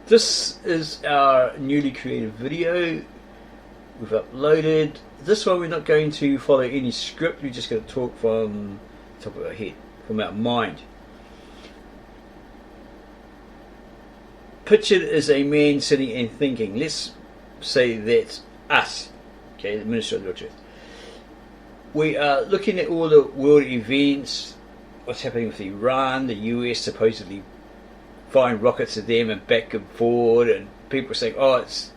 This is our newly created video. We've uploaded. This one we're not going to follow any script, we're just going to talk from the top of our head, from our mind. Pictured as a man sitting and thinking. Let's say that's us, okay, the Minister of the Truth. We are looking at all the world events, what's happening with Iran, the US supposedly firing rockets at them and back and forward, and people saying, oh, it's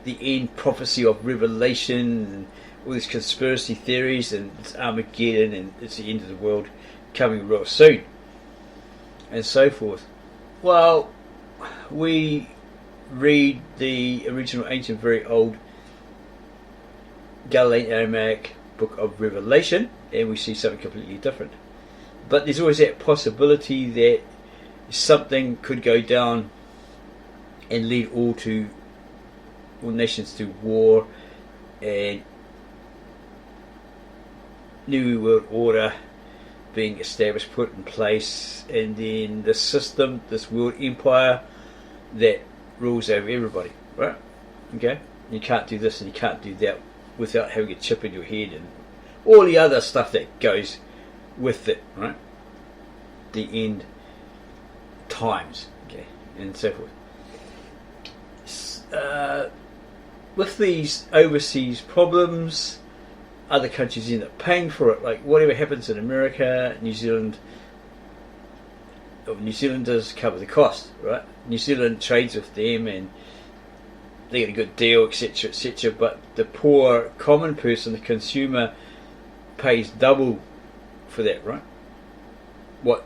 the end prophecy of Revelation, and all these conspiracy theories, and it's Armageddon, and it's the end of the world coming real soon, and so forth. Well, we read the original ancient, very old Galilean Aramaic book of Revelation, and we see something completely different. But there's always that possibility that something could go down and lead all nations to war, and new world order being established, put in place, and then the system, this world empire that rules over everybody, right? Okay, you can't do this and you can't do that without having a chip in your head and all the other stuff that goes with it, right? The end times, okay, and so forth. With these overseas problems, other countries end up paying for it. Like whatever happens in America, New Zealand, New Zealanders cover the cost, right? New Zealand trades with them and they get a good deal, etc., etc. But the poor common person, the consumer, pays double for that, right? What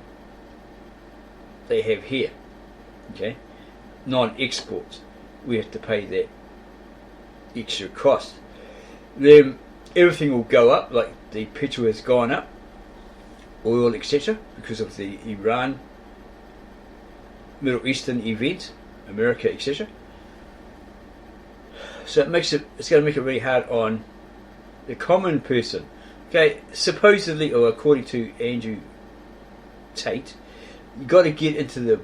they have here, okay? Non-exports, we have to pay that extra cost. Then everything will go up, like the petrol has gone up, oil, etc., because of the Iran, Middle Eastern event, America, etc. So it's going to make it really hard on the common person. Okay, supposedly, or according to Andrew Tate, you got to get into the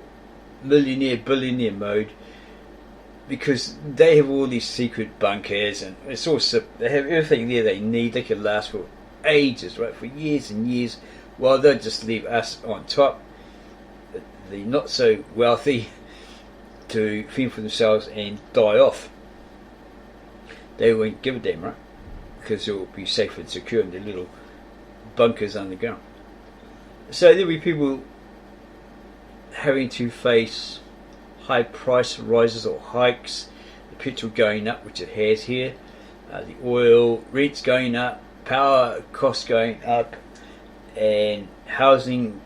millionaire, billionaire mode, because they have all these secret bunkers, and it's also, they have everything there they need. They can last for ages, right, for years and years, while they'll just leave us on top, the not so wealthy, to fend for themselves and die off. They won't give a damn, right, because it will be safe and secure in their little bunkers underground. So there'll be people having to face high price rises or hikes, the petrol going up, which it has here, the oil rates going up, power costs going up, and housing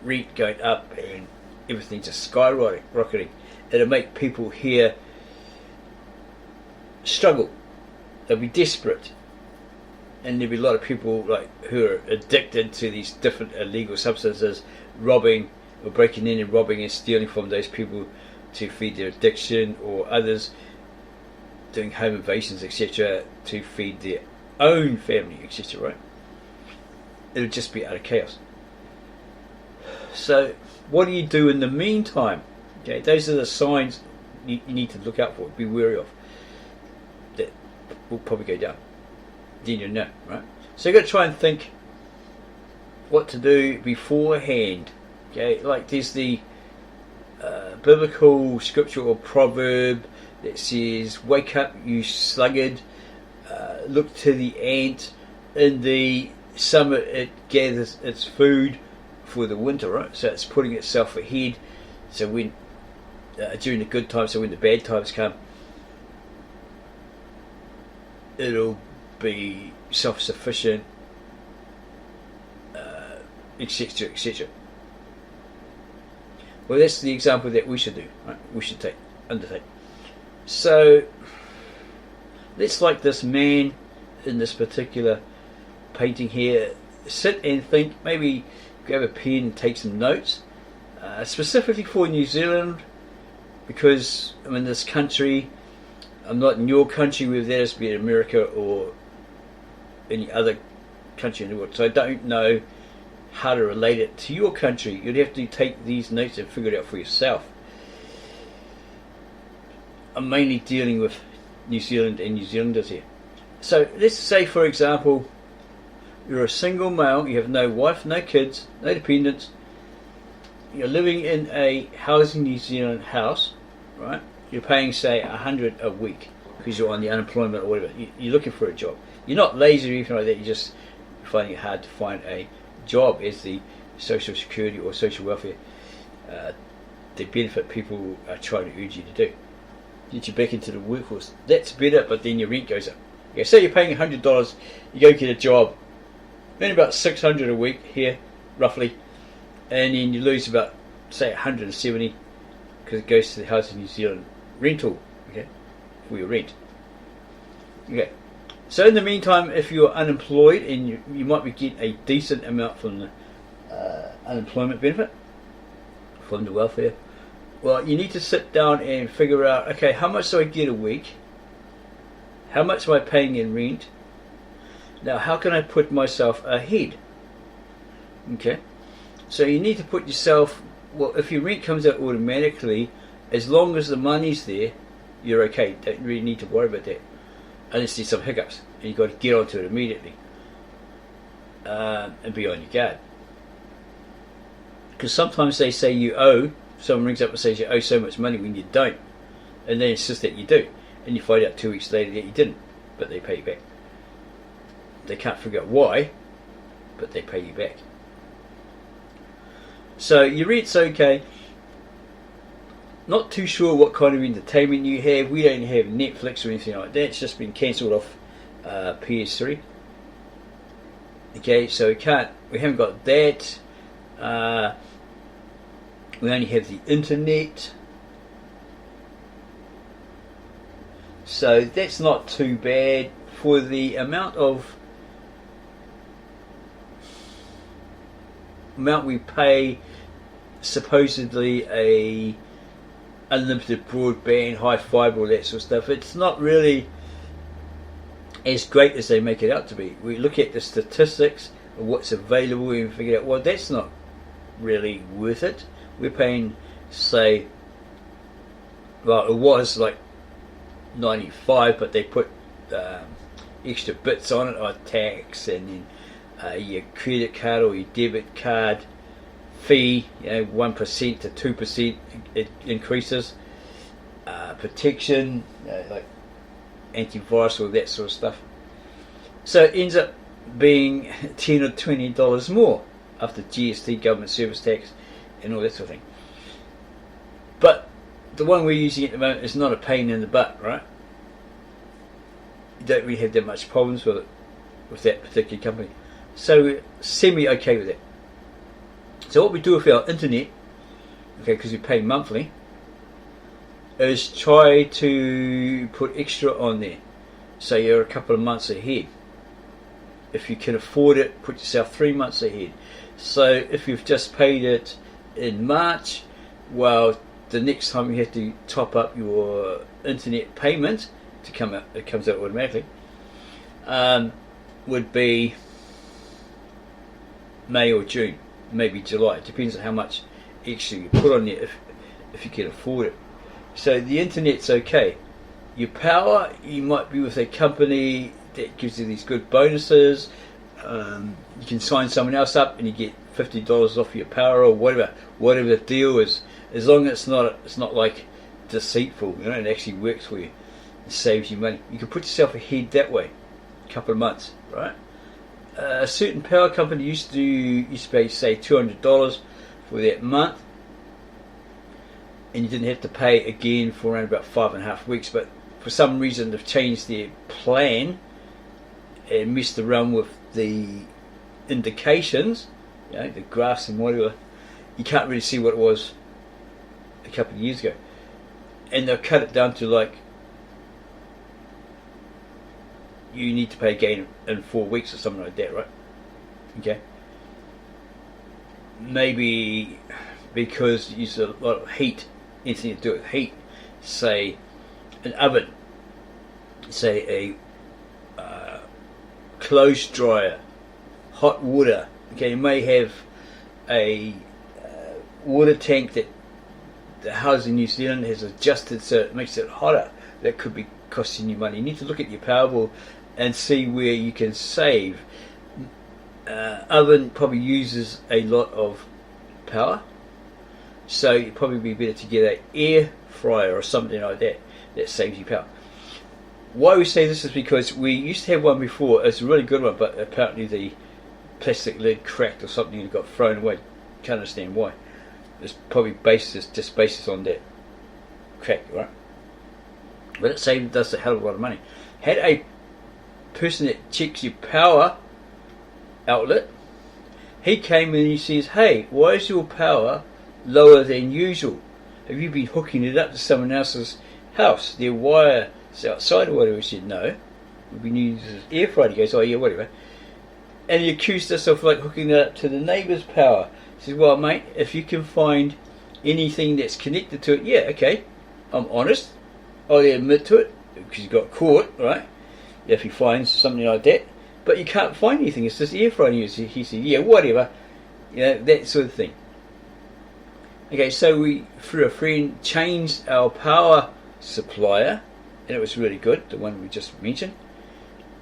rate going up, and everything just skyrocketing. It'll make people here struggle. They'll be desperate, and there'll be a lot of people like who are addicted to these different illegal substances, robbing or breaking in and robbing and stealing from those people to feed their addiction, or others doing home invasions, etc., to feed their own family, etc., right? It'll just be utter chaos. So what do you do in the meantime? Okay, those are the signs you need to look out for, be wary of, that will probably go down. Then you know, right? So you've got to try and think what to do beforehand. Okay, like there's the biblical scriptural proverb that says, "Wake up, you sluggard! Look to the ant. In the summer, it gathers its food for the winter." Right, so it's putting itself ahead. So when during the good times, so when the bad times come, it'll be self-sufficient, etc., etc. Well, that's the example that we should do, right? We should undertake. So let's, like this man in this particular painting here, sit and think. Maybe grab a pen and take some notes, specifically for New Zealand, because I'm in this country. I'm not in your country, whether that is, be it America or any other country in the world. So I don't know how to relate it to your country, you'd have to take these notes and figure it out for yourself. I'm mainly dealing with New Zealand and New Zealanders here. So let's say, for example, you're a single male, you have no wife, no kids, no dependents, you're living in a Housing New Zealand house, right? You're paying, say, $100 a week because you're on the unemployment or whatever. You're looking for a job. You're not lazy or anything like that, you're just finding it hard to find a job, as the social security or social welfare, the benefit people are trying to urge you to do. Get you back into the workforce. That's better, but then your rent goes up. Okay, so you're paying $100, you go get a job, then about $600 a week here, roughly, and then you lose about, say, $170 because it goes to the Housing New Zealand rental, okay, for your rent. Okay, so in the meantime, if you're unemployed and you might be getting a decent amount from the unemployment benefit, from the welfare, well, you need to sit down and figure out, okay, how much do I get a week? How much am I paying in rent? Now, how can I put myself ahead? Okay, so you need to put yourself, well, if your rent comes out automatically, as long as the money's there, you're okay. Don't really need to worry about that, unless there's some hiccups, and you've got to get onto it immediately, and be on your guard. Because sometimes they say you owe, someone rings up and says you owe so much money when you don't, and they insist that you do, and you find out 2 weeks later that you didn't, but they pay you back. They can't figure out why, but they pay you back. So your rent's okay. Not too sure what kind of entertainment you have. We don't have Netflix or anything like that. It's just been cancelled off PS3. Okay, so we haven't got that. We only have the internet. So that's not too bad for the amount we pay. Supposedly a unlimited broadband, high fibre, all that sort of stuff. It's not really as great as they make it out to be. We look at the statistics of what's available and figure out, well, that's not really worth it. We're paying, say, well, it was like 95, but they put extra bits on it, like tax, and then your credit card or your debit card fee, 1% to 2% it increases. Protection, like antivirus, all that sort of stuff. So it ends up being $10 or $20 more after GST, government service tax, and all that sort of thing. But the one we're using at the moment is not a pain in the butt, right? You don't really have that much problems with it, with that particular company. So we're semi-okay with it. So what we do with our internet, okay, because we pay monthly, is try to put extra on there. So you're a couple of months ahead. If you can afford it, put yourself 3 months ahead. So if you've just paid it in March, well, the next time you have to top up your internet payment to come out, it comes out automatically, would be May or June, maybe July. It depends on how much extra you put on there, if you can afford it. So the internet's okay. Your power, you might be with a company that gives you these good bonuses. You can sign someone else up and you get $50 off your power or whatever the deal is. As long as it's not like deceitful, it actually works for you. It saves you money. You can put yourself ahead that way, a couple of months, right? A certain power company used to pay, say, $200 for that month, and you didn't have to pay again for around about 5.5 weeks. But for some reason, they've changed their plan and messed around with the indications, the graphs and whatever. You can't really see what it was a couple of years ago, and they'll cut it down to like you need to pay again in 4 weeks or something like that, right? Okay. Maybe because you use a lot of heat, anything to do with heat, say an oven, say a clothes dryer, hot water, Okay, you may have a water tank that the house in New Zealand has adjusted so it makes it hotter. That could be costing you money. You need to look at your power bill and see where you can save. Oven probably uses a lot of power, so it'd probably be better to get an air fryer or something like that that saves you power. Why we say this is because we used to have one before. It's a really good one, but apparently the plastic lid cracked or something and got thrown away. Can't understand why. It's probably basis on that crack, right? But it saved us a hell of a lot of money. Had a person that checks your power outlet, he came in and he says, "Hey, why is your power lower than usual? Have you been hooking it up to someone else's house? Their wire is outside or whatever." We said, "No, we've been using this air fryer." He goes, "Oh yeah, whatever." And he accused us of like hooking it up to the neighbour's power. He said, "Well, mate, if you can find anything that's connected to it, yeah, okay, I'm honest. I'll admit to it because you got caught, right? If he finds something like that, but you can't find anything. It's just air fryer." He said, "Yeah, whatever, that sort of thing." Okay, so we, through a friend, changed our power supplier, and it was really good, the one we just mentioned.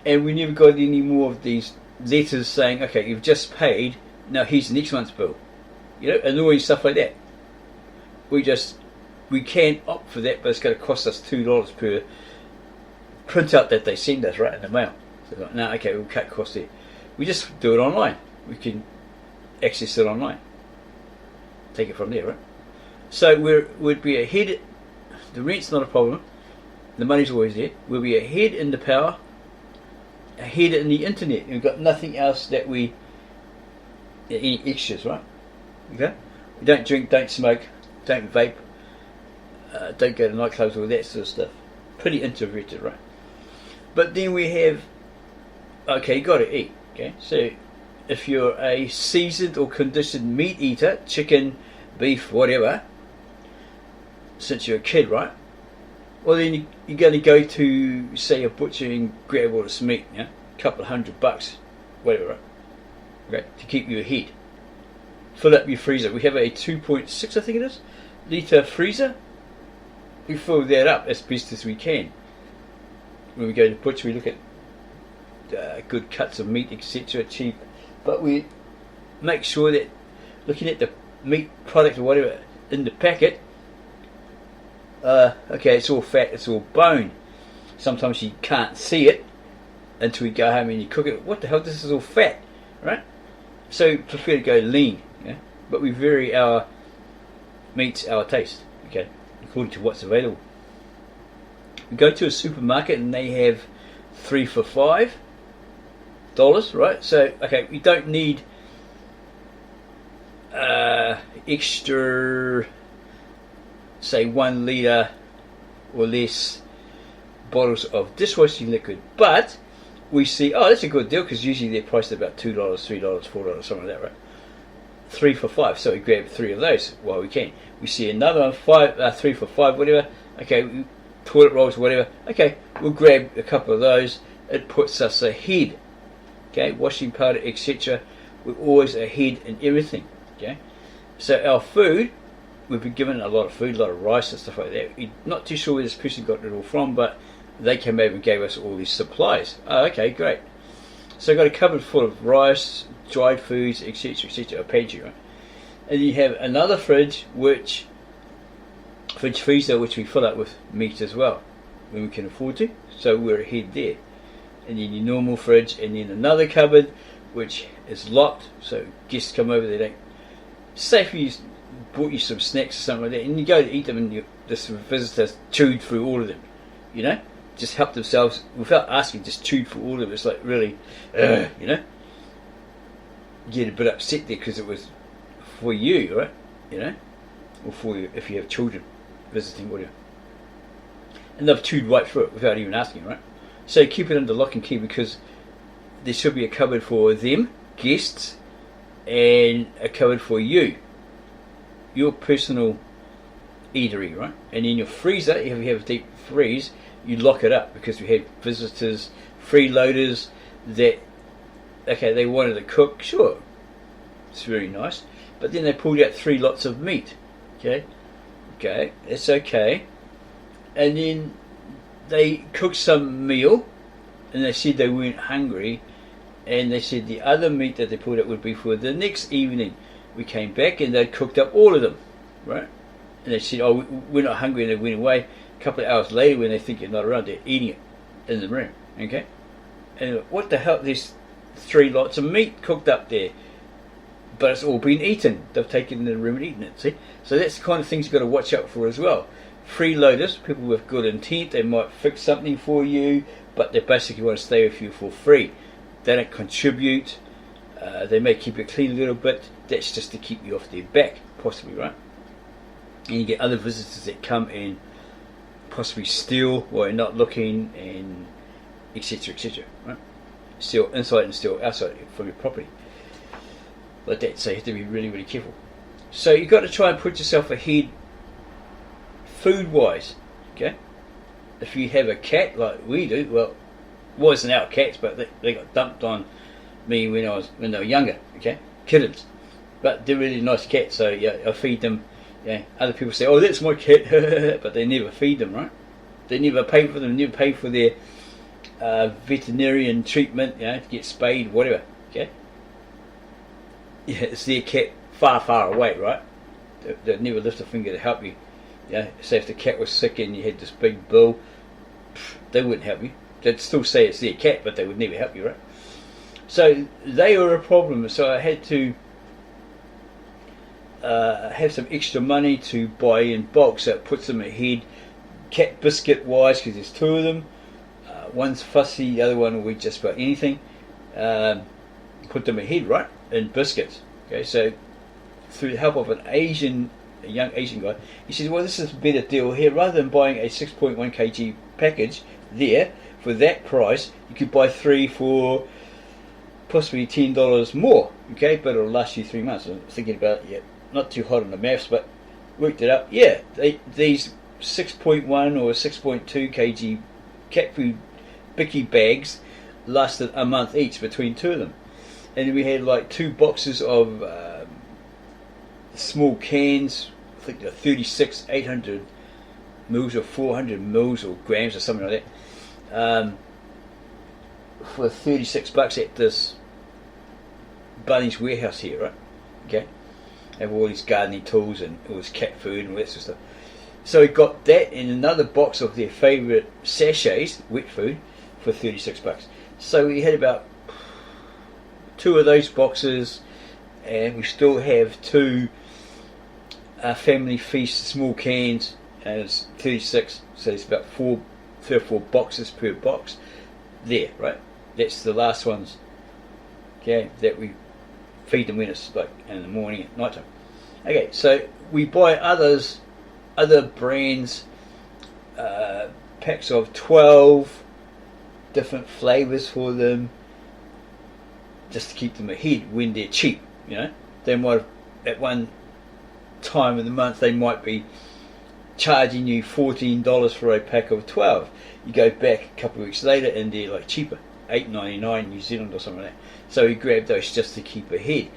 And we never got any more of these letters saying, "Okay, you've just paid. Now here's next month's bill." Annoying stuff like that. We can opt for that, but it's going to cost us $2 per printout that they send us right in the mail. So like, no, okay, we'll cut costs there. We just do it online. We can access it online. Take it from there, right? So we'd be ahead. The rent's not a problem. The money's always there. We'll be ahead in the power, ahead in the internet. We've got nothing else that any extras, right? Okay? We don't drink, don't smoke, don't vape, don't go to nightclubs, all that sort of stuff. Pretty introverted, right? But then we have, okay, you got to eat. Okay, so if you're a seasoned or conditioned meat eater, chicken, beef, whatever, since you're a kid, right? Well, then you're going to go to, say, a butcher and grab all this meat, a couple of $100, whatever, right? Okay, to keep you ahead. Fill up your freezer. We have a 2.6, I think it is, litre freezer. We fill that up as best as we can. When we go to the butcher, we look at good cuts of meat, etc., cheap. But we make sure that looking at the meat product or whatever in the packet, okay, it's all fat, it's all bone. Sometimes you can't see it until you go home and you cook it. What the hell? This is all fat, right? So prefer to go lean, but we vary our meats, our taste, okay, according to what's available. We go to a supermarket and they have 3 for $5, right? So okay, we don't need extra, say 1 litre or less bottles of dishwashing liquid, but we see, oh, that's a good deal because usually they're priced at about $2, $3, $4, something like that, right? 3 for $5, so we grab 3 of those while we can. We see another one, 3 for $5, whatever. Okay, toilet rolls, whatever. Okay, we'll grab a couple of those. It puts us ahead. Okay, washing powder, etc. We're always ahead in everything. Okay, so our food, we've been given a lot of food, a lot of rice and stuff like that. We're not too sure where this person got it all from, but they came over and gave us all these supplies. Oh, okay, great. So I've got a cupboard full of rice, dried foods, etc., etc., a pantry, right? And you have another fridge, fridge freezer, which we fill up with meat as well, when we can afford to. So we're ahead there. And then your normal fridge, and then another cupboard, which is locked, so guests come over, they don't. Say if you bought you some snacks or something like that, and you go to eat them, and this visitor's chewed through all of them, just help themselves without asking, just chewed through all of it. It's like really, you get a bit upset there because it was for you, right? Or for you if you have children visiting, whatever. And they've chewed right through it without even asking, right? So keep it under lock and key because there should be a cupboard for them, guests, and a cupboard for you, your personal eatery, right? And in your freezer, if you have a deep freeze, you lock it up because we had visitors, freeloaders that, okay, they wanted to cook, sure, It's very nice. But then they pulled out 3 lots of meat. Okay, it's okay. And then they cooked some meal, and they said they weren't hungry, and they said the other meat that they pulled out would be for the next evening. We came back and they'd cooked up all of them, right? And they said, oh, we're not hungry, and they went away. A couple of hours later, when they think you're not around, they're eating it in the room, okay? And what the hell, there's 3 lots of meat cooked up there, but it's all been eaten. They've taken it in the room and eaten it, see? So that's the kind of things you've got to watch out for as well. Freeloaders, people with good intent, they might fix something for you, but they basically want to stay with you for free. They don't contribute. They may keep it clean a little bit. That's just to keep you off their back, possibly, right? And you get other visitors that come and possibly steal while you're not looking, and etc., etc., right? Steal inside and steal outside from your property. Like that, so you have to be really, really careful. So you've got to try and put yourself ahead food-wise, okay? If you have a cat like we do, well, it wasn't our cats, but they got dumped on me when they were younger, okay? Kittens. But they're really nice cats, so yeah, I feed them. Yeah, other people say, oh, that's my cat, but they never feed them, right? They never pay for them, never pay for their veterinarian treatment, to get spayed, whatever, okay? Yeah, it's their cat far, far away, right? They'd never lift a finger to help you. Say if the cat was sick and you had this big bill, they wouldn't help you. They'd still say it's their cat, but they would never help you, right? So they were a problem, so I had to have some extra money to buy in bulk, so it puts them ahead cat biscuit wise, because there's 2 of them. One's fussy, the other one will eat just about anything. Put them ahead, right, in biscuits. Okay, so through the help of a young Asian guy, he says, well, this is a better deal here. Rather than buying a 6.1 kg package there for that price, you could buy 3 for possibly $10 more, okay, but it'll last you 3 months. I'm thinking about it, not too hot on the maths, but worked it out. Yeah, these 6.1 or 6.2 kg cat food bicky bags lasted a month each between 2 of them. And we had like 2 boxes of small cans, I think they're 36 800 mils or 400 mils or grams or something like that, for $36 at this Bunnings warehouse here, right? Okay, they have all these gardening tools and all this cat food and all that sort of stuff. So we got that in another box of their favourite sachets, wet food, for $36. So we had about 2 of those boxes, and we still have 2 family feast small cans, and it's 36, so it's about 3 or 4 boxes per box there, right? That's the last ones, okay, that we feed them when it's like in the morning at night time. Okay, so we buy other brands, packs of 12 different flavours for them, just to keep them ahead when they're cheap. They might have, at one time of the month, they might be charging you $14 for a pack of 12. You go back a couple of weeks later and they're like cheaper, $8.99 New Zealand or something like that. So we grab those just to keep ahead.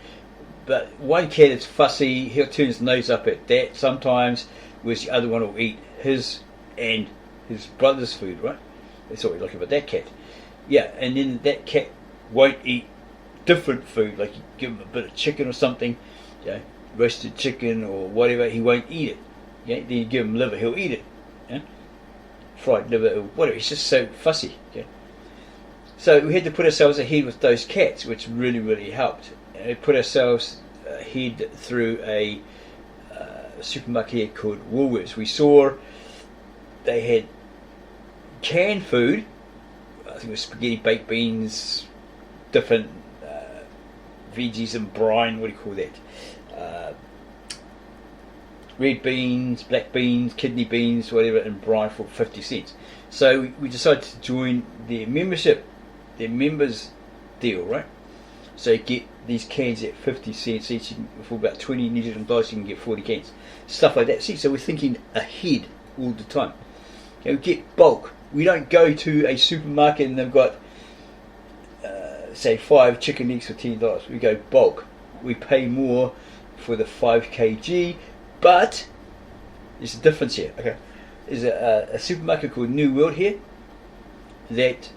But one cat is fussy, he'll turn his nose up at that sometimes, whereas the other one will eat his and his brother's food, right? That's what we're looking for, that cat. Yeah, and then that cat won't eat different food, like you give him a bit of chicken or something, roasted chicken or whatever, he won't eat it. Then you give him liver, he'll eat it. Fried liver or whatever, he's just so fussy. So we had to put ourselves ahead with those cats, which really, really helped. And we put ourselves ahead through a supermarket here called Woolworths. We saw they had canned food, I think it was spaghetti, baked beans, different veggies and brine, what do you call that? Red beans, black beans, kidney beans, whatever, and brine for 50 cents. So we decided to join their membership, their members deal, right? So you get these cans at 50 cents each, for about 20 New Zealand dollars you can get 40 cans. Stuff like that. See, so we're thinking ahead all the time. We get bulk. We don't go to a supermarket and they've got, say, 5 chicken legs for $10. We go bulk. we pay more for the 5 kg, but there's a difference here. Okay, there's a supermarket called New World here that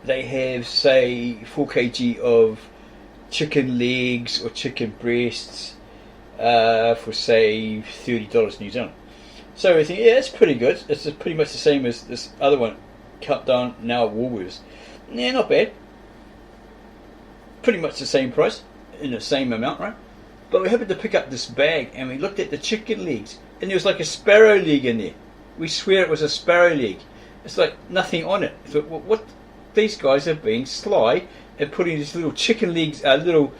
they have, say, 4 kg of chicken legs or chicken breasts for, say, $30 New Zealand. So we think, yeah, it's pretty good. It's pretty much the same as this other one, cut down now at Woolworths. Yeah, not bad. Pretty much the same price, in the same amount, right? But we happened to pick up this bag and we looked at the chicken legs, and there was like a sparrow leg in there. We swear it was a sparrow leg. It's like nothing on it. I thought, well, what? These guys are being sly and putting these little chicken legs, little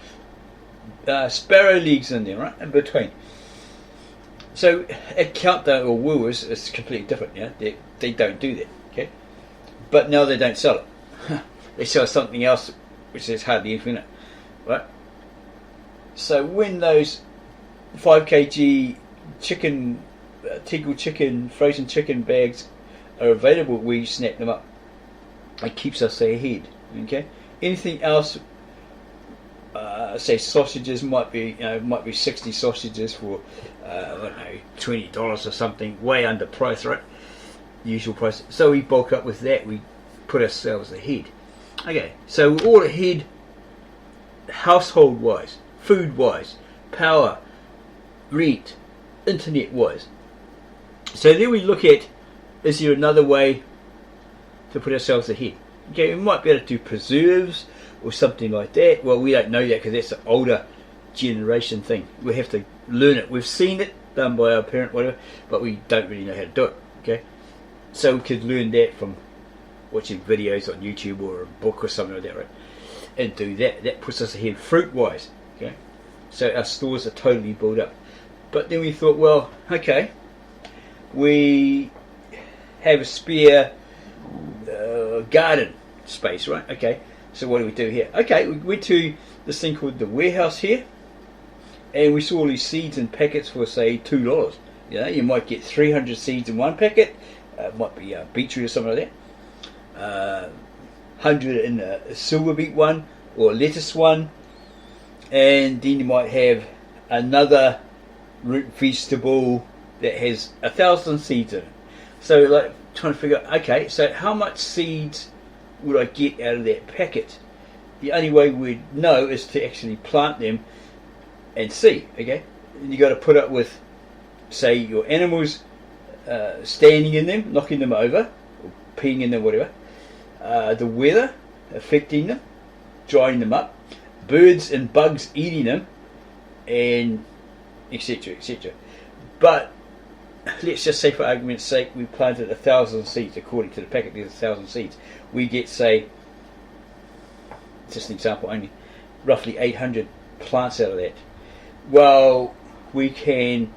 sparrow legs in there, right, in between. So at Countdown or Woolworths, it's completely different. Yeah, they don't do that. Okay, but now they don't sell it. They sell something else, which is hardly anything in it, right? So when those 5 kg chicken, Tegel chicken, frozen chicken bags are available, we snap them up. It keeps us ahead. Okay. Anything else, say sausages, might be 60 sausages for I don't know, $20 or something, way under price, right? Usual price. So we bulk up with that. We put ourselves ahead. Okay. So we're all ahead, household wise, food wise, power, rent, internet wise. So then we look at, is there another way to put ourselves ahead? Okay, we might be able to do preserves or something like that. Well, we don't know that because that's an older generation thing. We have to learn it. We've seen it done by our parent, whatever, but we don't really know how to do it. Okay, so we could learn that from watching videos on YouTube or a book or something like that, right? And do that. That puts us ahead fruit-wise. Okay, so our stores are totally built up. But then we thought, well, okay, we have a spare garden space, right? Okay, so what do we do here? Okay, we went to this thing called the warehouse here, and we saw all these seeds in packets for, say, $2. You know, you might get 300 seeds in one packet. It might be beetroot or something like that. 100 in a silver beet one or a lettuce one, and then you might have another root vegetable that has 1,000 seeds in it. So, like, trying to figure out, okay, so how much seeds would I get out of that packet? The only way we'd know is to actually plant them and see. Okay, and you got to put up with, say, your animals standing in them, knocking them over, or peeing in them, whatever. The weather affecting them, drying them up, birds and bugs eating them, and etc. etc. But let's just say, for argument's sake, we planted 1,000 seeds. According to the packet, there's 1,000 seeds. We get, say, just an example only, roughly 800 plants out of that. Well, we can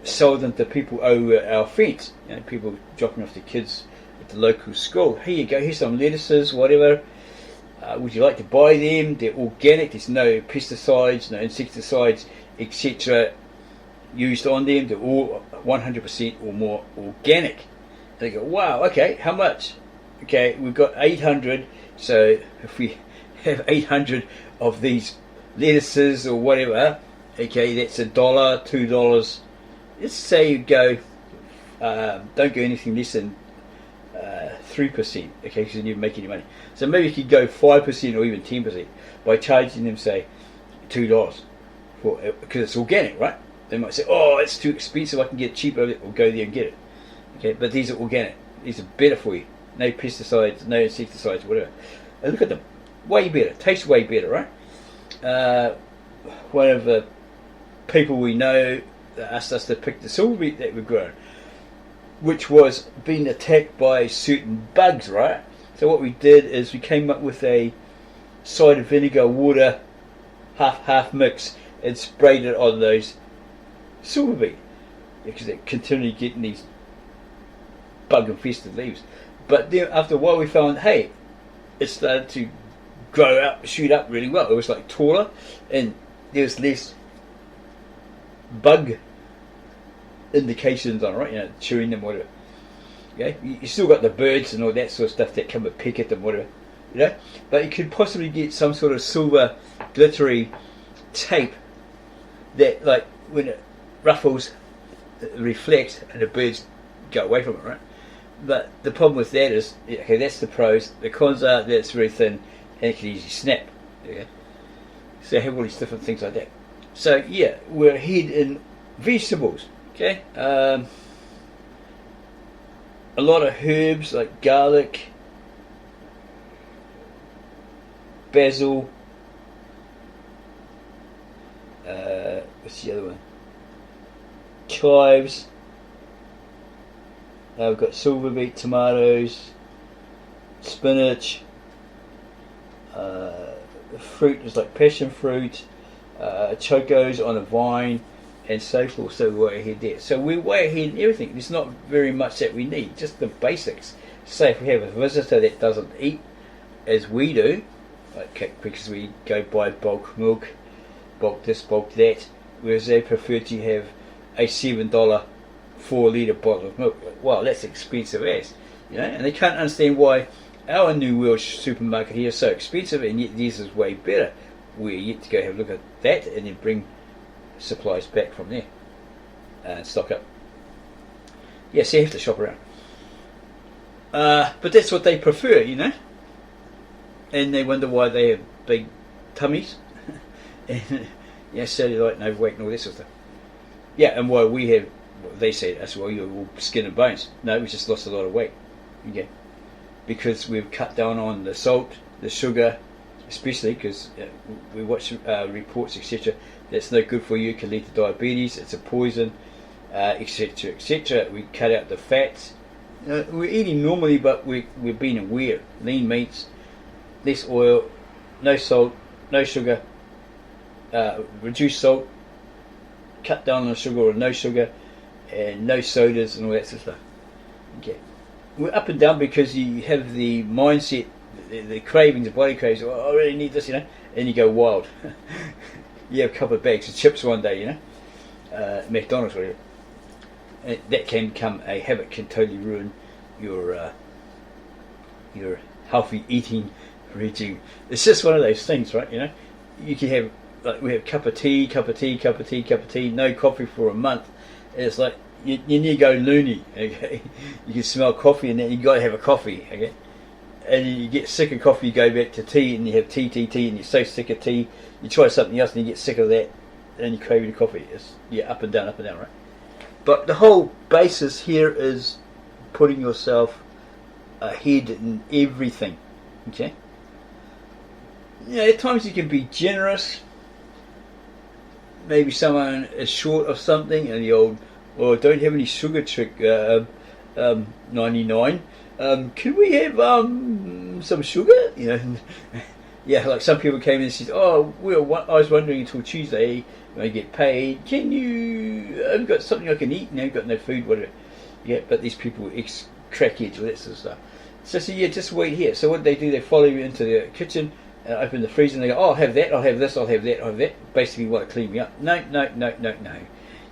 sell them to people over our fence. You know, people dropping off their kids at the local school. Here you go, here's some lettuces, whatever. Would you like to buy them? They're organic. There's no pesticides, no insecticides, etc. used on them. They're all 100% or more organic. And they go, wow, okay, how much? Okay, we've got 800. So if we have 800 of these lettuces or whatever, okay, that's $1, $2. Let's say you go, don't go anything less than 3%, okay, because then you're making any money. So maybe you could go 5% or even 10% by charging them, say, $2 for, because it's organic, right? They might say, oh, it's too expensive, I can get it cheaper, or go there and get it. Okay, but these are organic. These are better for you. No pesticides, no insecticides, whatever. And look at them. Way better. Tastes way better, right? One of the people we know asked us to pick the silver beet that we've grown, which was being attacked by certain bugs, right? So what we did is we came up with a cider vinegar water half mix and sprayed it on those silver beet, because they're continually getting these bug infested leaves. But then after a while we found, hey, it started to grow up, shoot up really well. It was like taller and there was less bug indications on it, right? You know, chewing them, whatever. Okay, you still got the birds and all that sort of stuff that come and pick at them, whatever. You know, but you could possibly get some sort of silver glittery tape that, like, when it ruffles, it reflects and the birds go away from it, right? But the problem with that is, okay, that's the pros. The cons are that it's very thin and it can easily snap. Okay? So I have all these different things like that. So yeah, we're ahead in vegetables. Okay, a lot of herbs like garlic, basil. What's the other one? Chives. We've got silver beet, tomatoes, spinach. Fruit is like passion fruit, chocos on a vine, and so forth. So we're way ahead there. So we're way ahead in everything. There's not very much that we need, just the basics. Say if we have a visitor that doesn't eat as we do, like because we go buy bulk milk, bulk this, bulk that, whereas they prefer to have a $7 4-litre bottle of milk. Wow, that's expensive as, and they can't understand why our New World supermarket here is so expensive and yet theirs is way better. We're yet to go have a look at that and then bring supplies back from there and stock up. Yes, you have to shop around. But that's what they prefer, and they wonder why they have big tummies and cellulite, no weight and all that sort of stuff. Yeah, and why we have, they say that's why you're all skin and bones. No, we just lost a lot of weight. Okay. Because we've cut down on the salt, the sugar, especially because we watch reports, etc. That's no good for you. It can lead to diabetes. It's a poison, etc., etc. We cut out the fats. We're eating normally, but we're being aware. Lean meats, less oil, no salt, no sugar, reduce salt, cut down on sugar or no sugar, and no sodas and all that sort of stuff. Okay. We're up and down because you have the mindset, the cravings, the body craves. Oh, I really need this, and you go wild. You have a couple of bags of chips one day, McDonald's, whatever. And that can become a habit, can totally ruin your healthy eating regime. It's just one of those things, right? You can have, like, we have cup of tea, no coffee for a month, and it's like, you need to go loony, okay? You can smell coffee and then you got to have a coffee, okay? And you get sick of coffee, you go back to tea and you have tea, and you're so sick of tea, you try something else and you get sick of that, and you crave the coffee. It's up and down, right? But the whole basis here is putting yourself ahead in everything, okay? At times you can be generous. Maybe someone is short of something and the old, don't have any sugar trick, 99. Can we have some sugar? Yeah, like some people came in and said, I was wondering until Tuesday when I get paid, can you, I've got something I can eat, I've got no food, whatever. Yeah, but these people crackheads with that sort of stuff. So I said, just wait here. So what they do, they follow you into the kitchen, open the freezer, and they go, I'll have that, I'll have this, I'll have that, I'll have that. Basically want to clean me up. No.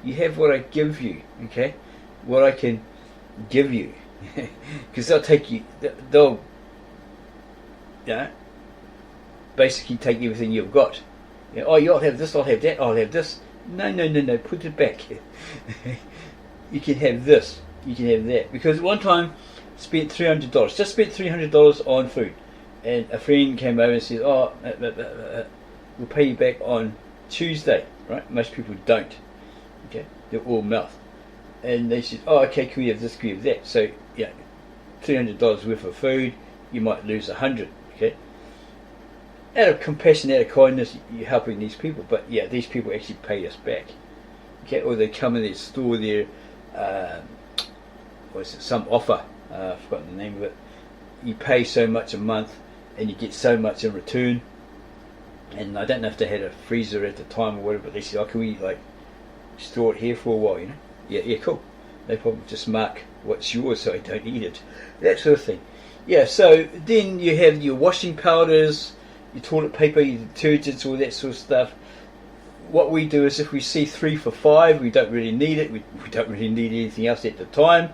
You have what I give you, okay? What I can give you. Because they'll take you, they'll basically take everything you've got. You'll have this, I'll have that, I'll have this. No, put it back. You can have this, you can have that. Because one time, spent $300, just spent $300 on food. And a friend came over and said, we'll pay you back on Tuesday, right? Most people don't. Okay, they're all mouth. And they said, okay, can we have this, can we have that? So, $300 worth of food, you might lose 100, okay? Out of compassion, out of kindness, you're helping these people. But these people actually pay us back. Okay, or they come in, they store their, some offer, I've forgotten the name of it. You pay so much a month and you get so much in return. And I don't know if they had a freezer at the time or whatever, but they said, can we store it here for a while, Yeah, cool. No problem, just mark what's yours so I don't eat it. That sort of thing. So then you have your washing powders, your toilet paper, your detergents, all that sort of stuff. What we do is if we see 3 for $5, we don't really need it, we don't really need anything else at the time,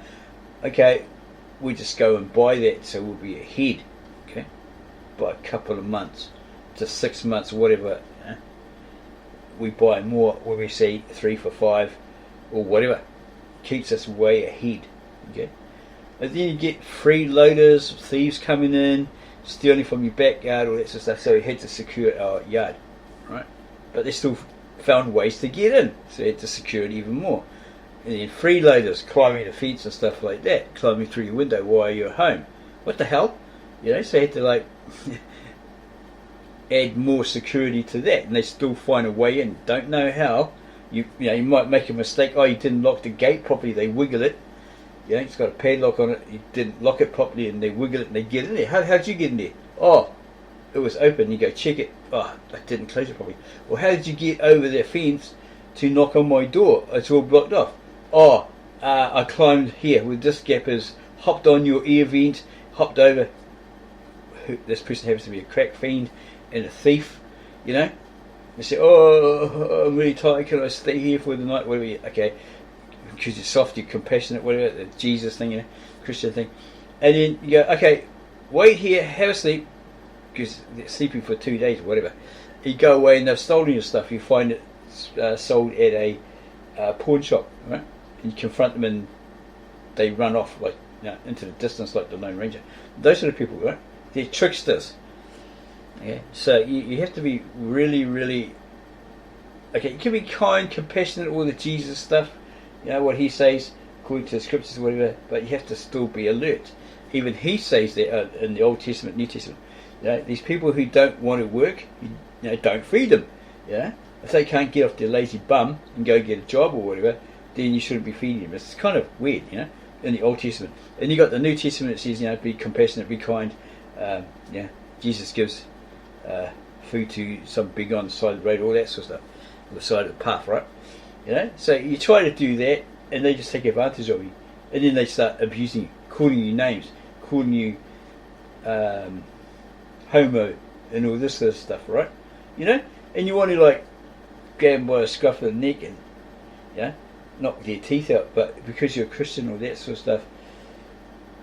okay, we just go and buy that, so we'll be ahead, okay, by a couple of months to 6 months, whatever. we buy more when we see 3 for 5 or whatever. Keeps us way ahead. Okay, and then you get freeloaders, thieves coming in, stealing from your backyard, all that sort of stuff. So we had to secure our yard, right? But they still found ways to get in, so we had to secure it even more. And then freeloaders climbing the fence and stuff like that, climbing through your window while you're home. What the hell? You know, so you had to like add more security to that, and they still find a way in. Don't know how. You know, you might make a mistake. Oh, you didn't lock the gate properly. They wiggle it. You know, it's got a padlock on it. You didn't lock it properly, and they wiggle it and they get in there. How'd you get in there? Oh, it was open. You go check it. Oh, I didn't close it properly. Well, how did you get over the fence to knock on my door? It's all blocked off. Oh, I climbed here with this gappers, hopped on your ear vent, hopped over. This person happens to be a crack fiend and a thief, you know. They say, oh, I'm really tired, can I stay here for the night? Whatever. Okay, because you're soft, you're compassionate, whatever, the Jesus thing, you know, Christian thing. And then you go, okay, wait here, have a sleep, because they're sleeping for 2 days or whatever. You go away and they've stolen your stuff. You find it sold at a pawn shop, right? And you confront them and they run off, like, you know, into the distance like the Lone Ranger. Those sort of people, right? They're tricksters. Okay, so you have to be really, really. Okay, you can be kind, compassionate, all the Jesus stuff, you know what he says according to the scriptures or whatever. But you have to still be alert. Even he says that in the Old Testament, New Testament. You know, these people who don't want to work, you know, don't feed them. You know, if they can't get off their lazy bum and go get a job or whatever, then you shouldn't be feeding them. It's kind of weird, you know, in the Old Testament. And you got the New Testament that says, you know, be compassionate, be kind. Yeah, Jesus gives food to some big on the side of the road, all that sort of stuff, on the side of the path, right? You know, so you try to do that, and they just take advantage of you, and then they start abusing you, calling you names, calling you homo, and all this sort of stuff, right? You know, and you want to like grab them by the scruff of the neck and, you know, knock their teeth out, but because you're a Christian or that sort of stuff,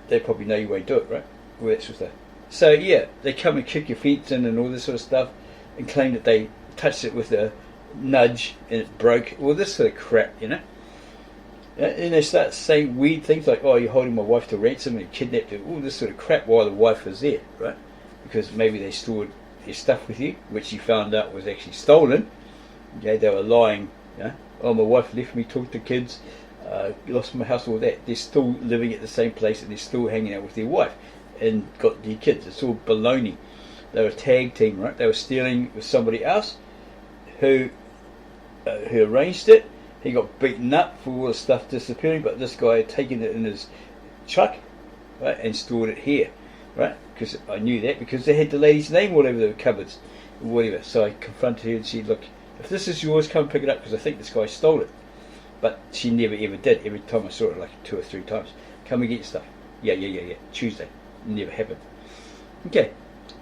they probably know you won't do it, right? All that sort of stuff. So yeah, they come and kick your fence in and all this sort of stuff, and claim that they touched it with a nudge and it broke. All this sort of crap, you know. And they start saying weird things like, "Oh, you're holding my wife to ransom and kidnapped her." All this sort of crap while the wife was there, right? Because maybe they stored their stuff with you, which you found out was actually stolen. Okay, they were lying. You know? Oh, my wife left me, took the kids, lost my house, all that. They're still living at the same place and they're still hanging out with their wife and got their kids. It's all baloney. They were a tag team, right? They were stealing with somebody else who arranged it. He got beaten up for all the stuff disappearing, but this guy had taken it in his truck, right, and stored it here, right? Because I knew that because they had the lady's name all over the cupboards, or whatever. So I confronted her and said, "Look, if this is yours, come pick it up because I think this guy stole it." But she never ever did. Every time I saw it, like 2 or 3 times, "Come and get your stuff." Yeah. Tuesday. Never happened. Okay,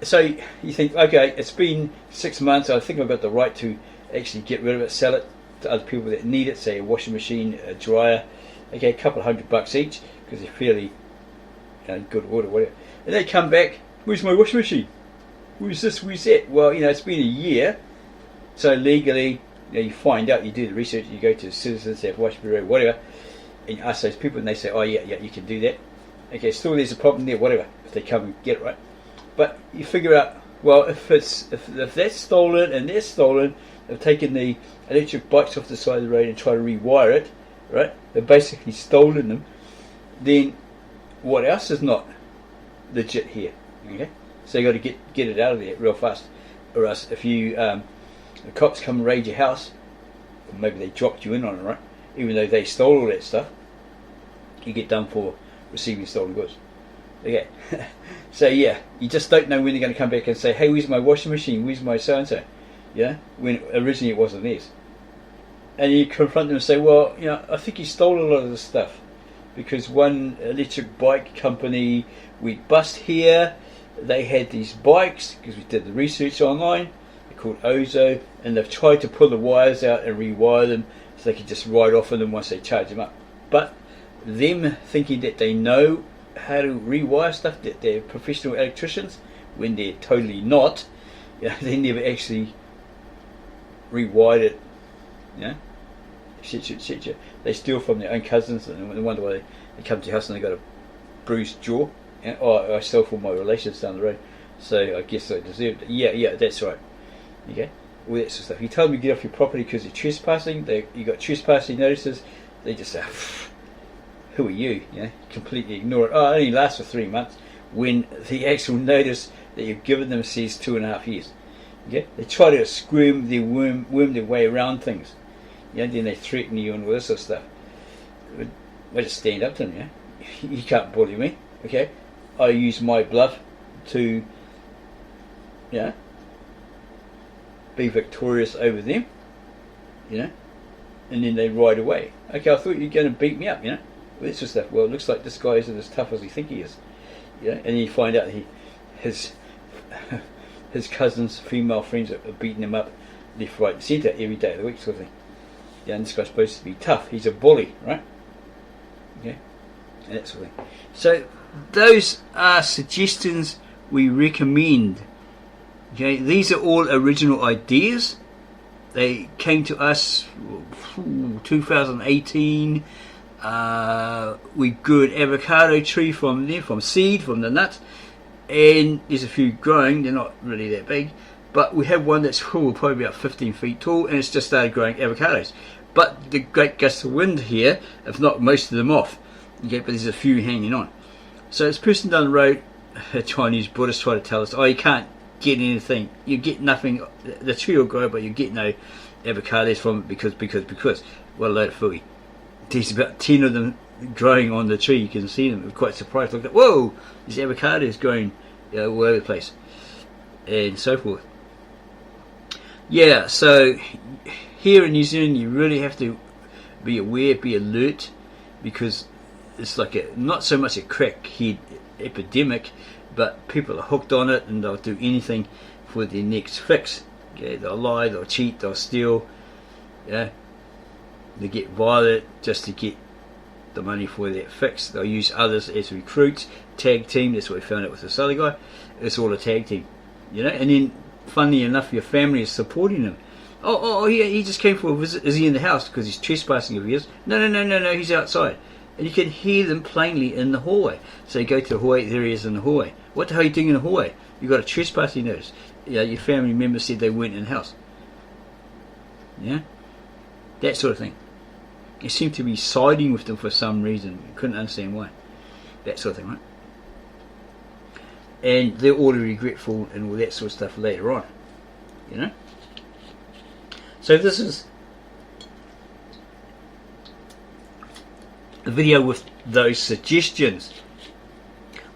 so you think, okay, it's been 6 months. I think I've got the right to actually get rid of it, sell it to other people that need it, say a washing machine, a dryer. Okay, a couple of $100 each because they're fairly, you know, good order, whatever. And they come back, "Where's my washing machine? Where's this? Where's that?" Well, you know, it's been a year, so legally, you know, you find out, you do the research, you go to the Citizens Have Wash Bureau, whatever, and you ask those people, and they say, "Oh yeah, you can do that." Okay, still there's a problem there, whatever, if they come and get it, right? But you figure out, well, if that's stolen and they're stolen, they've taken the electric bikes off the side of the road and try to rewire it, right? They've basically stolen them. Then what else is not legit here? Okay, so you got to get it out of there real fast, or else if you the cops come and raid your house, or maybe they dropped you in on it, right? Even though they stole all that stuff, you get done for receiving stolen goods. Okay, so yeah, you just don't know when they're going to come back and say, "Hey, where's my washing machine? Where's my so and so?" Yeah, when originally it wasn't theirs. And you confront them and say, "Well, you know, I think you stole a lot of this stuff because one electric bike company we bust here, they had these bikes because we did the research online. They're called Ozo, and they've tried to pull the wires out and rewire them so they could just ride off on them once they charge them up. But them thinking that they know how to rewire stuff, that they're professional electricians, when they're totally not, you know, they never actually rewired it, you know, etc. They steal from their own cousins, and they wonder why they come to your house and they got a bruised jaw. And, I stole from my relations down the road, so I guess I deserved it. Yeah, that's right. Okay, all that sort of stuff. You tell them to get off your property because you're trespassing. You got trespassing notices. They just say, "Who are you?" You know, completely ignore it. Oh, it only lasts for 3 months. When the actual notice that you've given them says 2.5 years. Okay, they try to worm their way around things. You know, then they threaten you and all this sort of stuff. I just stand up to them. Yeah, you can't bully me. Okay, I use my bluff to, you know, be victorious over them. You know, and then they ride away. Okay, I thought you were going to beat me up. You know, well, this sort of stuff. Well, it looks like this guy isn't as tough as he think he is. You know, and then you find out his cousins, female friends, are beating him up left, right, and centre every day of the week, sort of thing. Yeah, and this guy's supposed to be tough. He's a bully, right? Okay, and that sort of thing. So those are suggestions we recommend. Okay, these are all original ideas. They came to us 2018. We grew an avocado tree from there, from seed, from the nut. And there's a few growing. They're not really that big, but we have one that's probably about 15 feet tall, and it's just started growing avocados. But the great gusts of wind here have knocked most of them off. Okay, but there's a few hanging on. So this person down the road, a Chinese Buddhist, tried to tell us, oh, you can't get anything, you get nothing, the tree will grow, but you get no avocados from it because what a load of fooey. There's about 10 of them growing on the tree. You can see them. I'm quite surprised. Look at, whoa, these avocados growing all over the place, and so forth. Yeah, so here in New Zealand, you really have to be aware, be alert, because it's like not so much a crackhead epidemic, but people are hooked on it, and they'll do anything for their next fix. Okay, they'll lie, they'll cheat, they'll steal. Yeah, they get violent just to get the money for that fix. They'll use others as recruits, tag team. That's what we found out with this other guy. It's all a tag team, you know. And then, funnily enough, your family is supporting him. Oh, he just came for a visit. Is he in the house because he's trespassing? If he is, no, he's outside, and you can hear them plainly in the hallway. So you go to the hallway. There he is in the hallway. What the hell are you doing in the hallway? You got a trespassing notice. Yeah, your family member said they weren't in the house. Yeah, that sort of thing. You seem to be siding with them for some reason. You couldn't understand why. That sort of thing, right? And they're all regretful and all that sort of stuff later on. You know? So this is a video with those suggestions.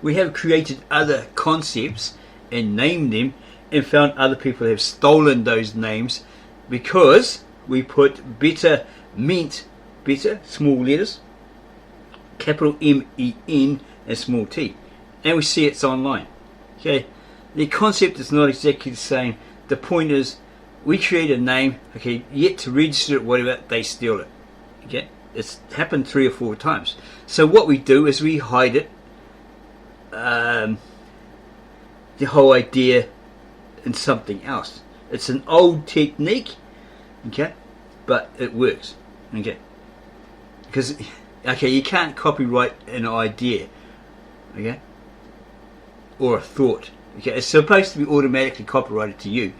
We have created other concepts and named them, and found other people have stolen those names because we put Betterment, better, small letters, capital MEN and small t, and we see it's online. Okay, the concept is not exactly the same. The point is, we create a name, okay, yet to register it, whatever, they steal it. Okay, it's happened 3 or 4 times. So what we do is we hide it, the whole idea, in something else. It's an old technique, okay, but it works. Okay, because you can't copyright an idea, okay, or a thought. Okay, it's supposed to be automatically copyrighted to you,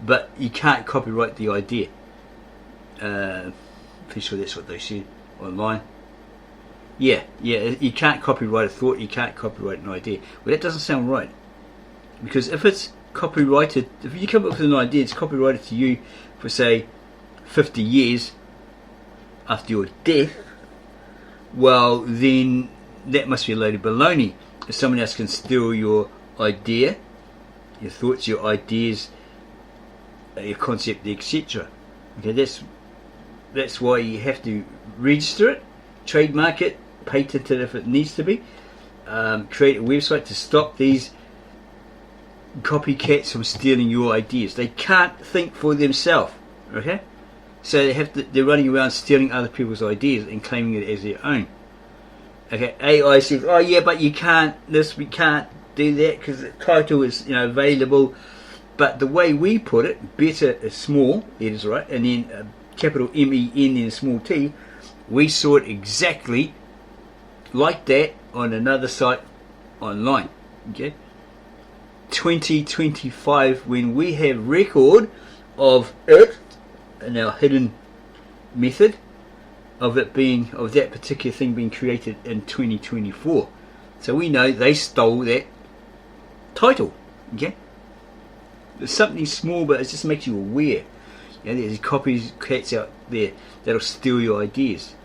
but you can't copyright the idea. Pretty sure that's what they said online. Yeah, you can't copyright a thought, you can't copyright an idea. Well, that doesn't sound right, because if it's copyrighted, if you come up with an idea, it's copyrighted to you for say 50 years after your death, well then that must be a load of baloney. If someone else can steal your idea, your thoughts, your ideas, your concept, etc. Okay, that's why you have to register it, trademark it, patent it if it needs to be, create a website to stop these copycats from stealing your ideas. They can't think for themselves. Okay, so they're running around stealing other people's ideas and claiming it as their own. Okay, AI says, oh yeah, but you can't we can't do that because the title is available, but the way we put it, better is small letters, right, and then capital MEN and small t, we saw it exactly like that on another site online. Okay, 2025, when we have record of it in our hidden method of it being, of that particular thing being created in 2024. So we know they stole that title. Okay, there's something small, but it just makes you aware. You know, there's copycats out there that'll steal your ideas.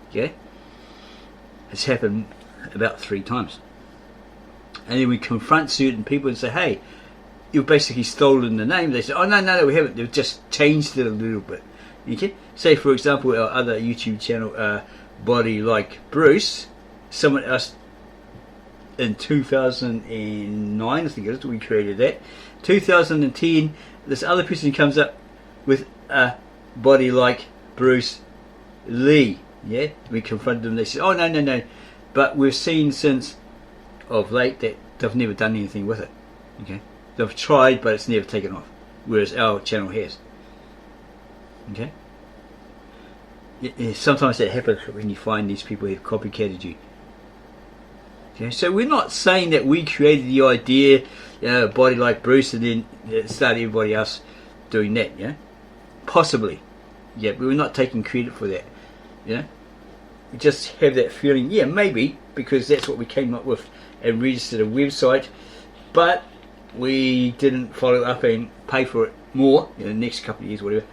Okay, it's happened about 3 times. And then we confront certain people and say, hey, you've basically stolen the name. They say, oh, no, we haven't. They've just changed it a little bit. Okay? Say, for example, our other YouTube channel, Body Like Bruce, someone else in 2009, I think it is, we created that. 2010, this other person comes up with a Body Like Bruce Lee. Yeah? We confronted them. They said, oh, no. But we've seen since of late that they've never done anything with it. Okay, they've tried, but it's never taken off, whereas our channel has. Okay, sometimes that happens when you find these people who have copycatted you. Okay, so we're not saying that we created the idea, Body Like Bruce, and then start everybody else doing that. Yeah, possibly, yeah, but we're not taking credit for that. Yeah, we just have that feeling, yeah, maybe, because that's what we came up with and registered a website, but we didn't follow up and pay for it more in the next couple of years, whatever.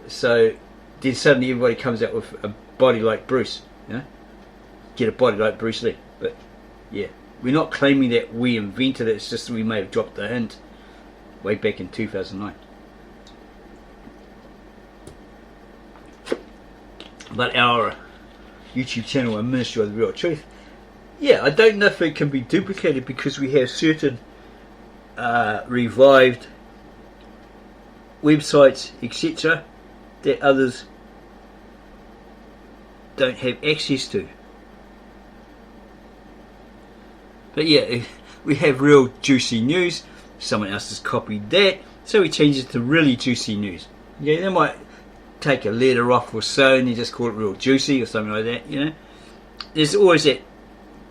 So then suddenly everybody comes out with a body like Bruce, get a body like Bruce Lee. But yeah, we're not claiming that we invented it, it's just that we may have dropped the hint way back in 2009. But our YouTube channel, A Ministry of the Real Truth, yeah, I don't know if it can be duplicated because we have certain revived websites, etc., that others don't have access to. But yeah, we have Real Juicy News. Someone else has copied that, so we change it to Really Juicy News. Yeah, they might take a letter off or so, and you just call it Real Juicy or something like that. You know, there's always that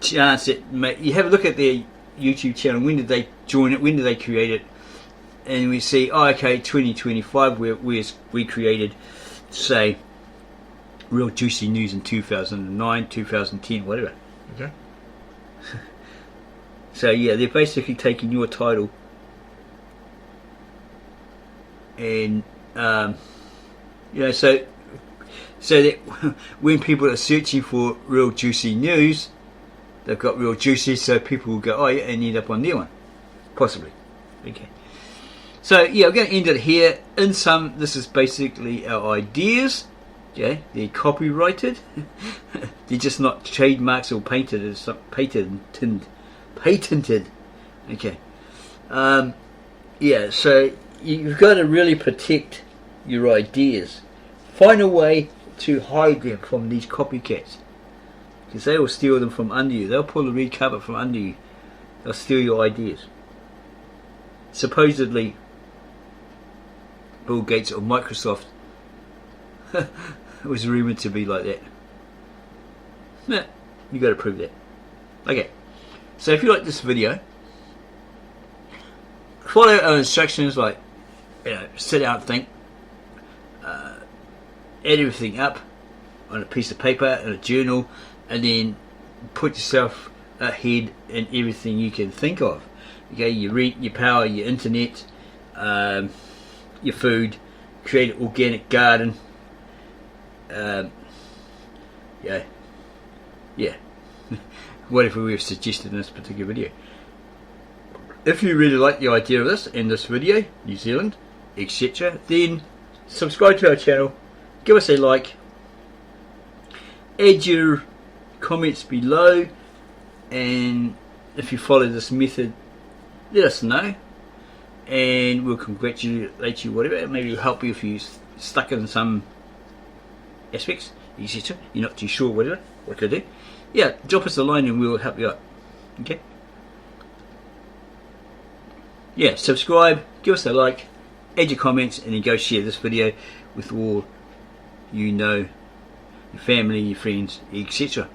chance that you have a look at their YouTube channel. When did they join it? When did they create it? And we see, oh, okay, 2025, we created, say, Real Juicy News in 2009, 2010, whatever. Okay. So yeah, they're basically taking your title and so that when people are searching for Real Juicy News, they've got Real Juicy, so people will go, oh yeah, and end up on their one, possibly. Okay. So yeah, I'm going to end it here. In sum, this is basically our ideas. Okay, they're copyrighted. They're just not trademarks or patented. It's not patented. Okay. Yeah. So you've got to really protect your ideas. Find a way to hide them from these copycats, because they will steal them from under you. They'll pull the red carpet from under you. They'll steal your ideas. Supposedly, Bill Gates of Microsoft was rumoured to be like that. Nah, you got to prove that. Okay, so if you like this video, follow our instructions, like, sit down and think, add everything up on a piece of paper and a journal, and then put yourself ahead in everything you can think of. Okay, your rent, your power, your internet, your food, create an organic garden. Yeah, whatever we've suggested in this particular video. If you really like the idea of this and this video, New Zealand, etc., then subscribe to our channel, give us a like, add your comments below, and if you follow this method, let us know, and we'll congratulate you, whatever. Maybe we'll help you if you're stuck in some aspects, etc. You're not too sure what to do. Yeah, drop us a line and we'll help you out. Okay. yeah, subscribe, give us a like, add your comments, and then go share this video with all you know, your family, your friends, etc.